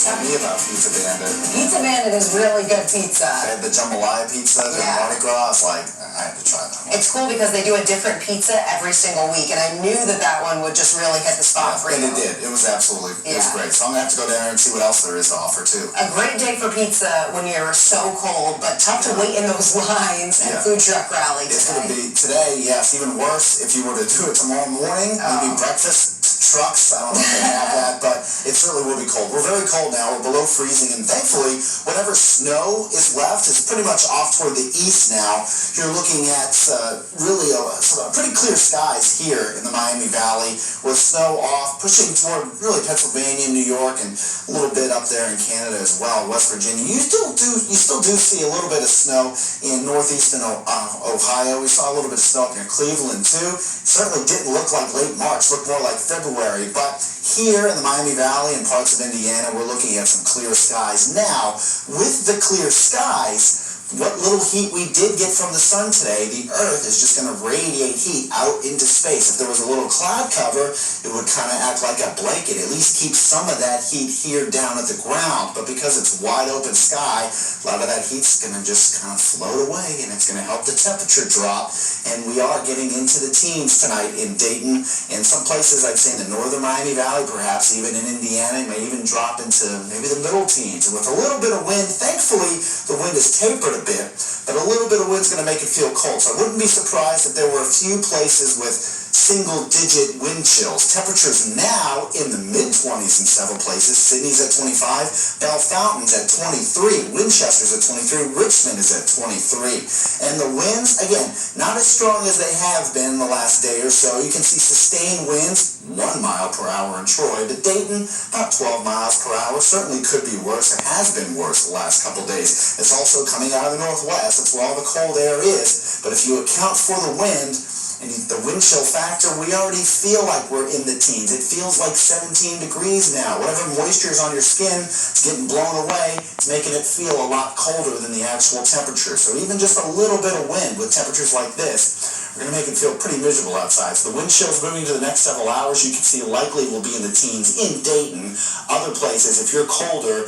Tell me about Pizza Bandit. Pizza Bandit is really good pizza. They had the jambalaya pizza and Mardi Gras. I was like, I have to try that one. It's cool because they do a different pizza every single week, and I knew that one would just really hit the spot for you. And it did. It was absolutely, it was great. So I'm going to have to go down there and see what else there is to offer, too. A great day for pizza when you're so cold, but tough to wait in those lines at Food Truck Rally today. It's going to be today, yes, even worse if you were to do it tomorrow morning. Maybe breakfast trucks. I don't know if they have that, but it certainly will be cold. We're very cold now. We're below freezing, and thankfully, whatever snow is left is pretty much off toward the east now. You're looking at really pretty clear skies here in the Miami Valley with snow off, pushing toward really Pennsylvania, New York, and a little bit up there in Canada as well, West Virginia. You still do see a little bit of snow in northeastern Ohio. We saw a little bit of snow up near Cleveland too. Certainly didn't look like late March, looked more like February, but here in the Miami Valley and parts of Indiana, we're looking at some clear skies. Now, with the clear skies, what little heat we did get from the sun today, the Earth is just going to radiate heat out into space. If there was a little cloud cover, it would kind of act like a blanket, at least keep some of that heat here down at the ground. But because it's wide open sky, a lot of that heat's going to just kind of float away, and it's going to help the temperature drop. And we are getting into the teens tonight in Dayton. In some places, I'd say in the northern Miami Valley, perhaps even in Indiana, it may even drop into maybe the middle teens. And with a little bit of wind, thankfully, the wind is tapered a bit, but a little bit of wind's going to make it feel cold. So I wouldn't be surprised if there were a few places with single-digit wind chills. Temperatures now in the mid-20s in several places. Sydney's at 25, Belle Fountain's at 23, Winchester's at 23, Richmond is at 23. And the winds, again, not as strong as they have been in the last day or so. You can see sustained winds, 1 mile per hour in Troy, but Dayton, about 12 miles per hour. Certainly could be worse. It has been worse the last couple days. It's also coming out of the northwest. That's where all the cold air is. But if you account for the wind and the wind chill factor, we already feel like we're in the teens. It feels like 17 degrees now. Whatever moisture is on your skin is getting blown away. It's making it feel a lot colder than the actual temperature. So even just a little bit of wind with temperatures like this, we're going to make it feel pretty miserable outside. So the wind chill's moving to the next several hours. You can see likely will be in the teens in Dayton. Other places, if you're colder,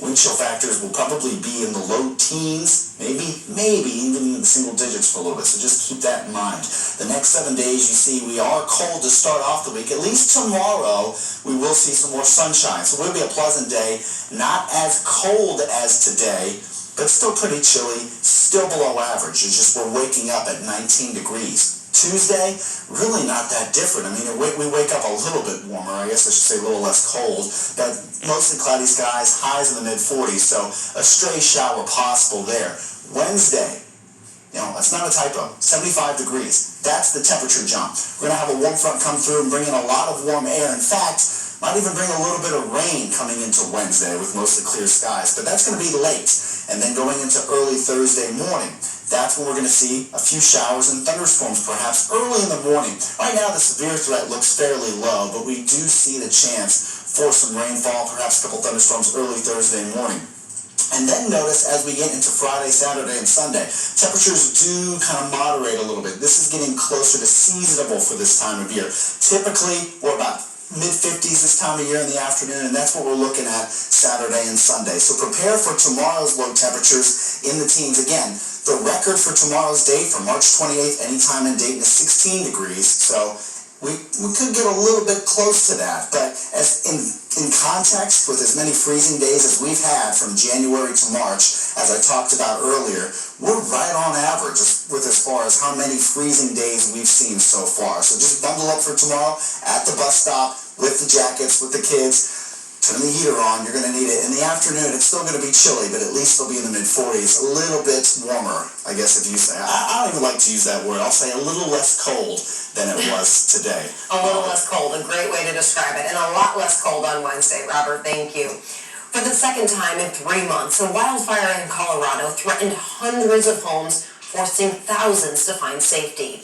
wind chill factors will probably be in the low teens, maybe even in the single digits for a little bit. So just keep that in mind. The next 7 days, you see, we are cold to start off the week. At least tomorrow, we will see some more sunshine. So it will be a pleasant day, not as cold as today, but still pretty chilly, still below average. It's just we're waking up at 19 degrees. Tuesday, really not that different. I mean, we wake up a little bit warmer. I guess I should say a little less cold, but mostly cloudy skies, highs in the mid-40s, so a stray shower possible there. Wednesday, that's not a typo, 75 degrees. That's the temperature jump. We're going to have a warm front come through and bring in a lot of warm air. In fact, might even bring a little bit of rain coming into Wednesday with mostly clear skies, but that's going to be late. And then going into early Thursday morning, that's when we're going to see a few showers and thunderstorms perhaps early in the morning. Right now the severe threat looks fairly low, but we do see the chance for some rainfall, perhaps a couple thunderstorms early Thursday morning. And then notice as we get into Friday, Saturday, and Sunday, temperatures do kind of moderate a little bit. This is getting closer to seasonable for this time of year. Typically, we're about mid-50s this time of year in the afternoon, and that's what we're looking at Saturday and Sunday. So prepare for tomorrow's low temperatures in the teens. Again, the record for tomorrow's date for March 28th, anytime in Dayton, is 16 degrees. So we could get a little bit close to that, but as in context, with as many freezing days as we've had from January to March, as I talked about earlier, we're right on average with as far as how many freezing days we've seen so far. So just bundle up for tomorrow at the bus stop with the jackets, with the kids. Turn the heater on, you're going to need it. In the afternoon, it's still going to be chilly, but at least it'll be in the mid-40s. A little bit warmer, I guess if you say. I don't even like to use that word. I'll say a little less cold than it was today. A little less cold, a great way to describe it. And a lot less cold on Wednesday, Robert. Thank you. For the second time in 3 months, a wildfire in Colorado threatened hundreds of homes, forcing thousands to find safety.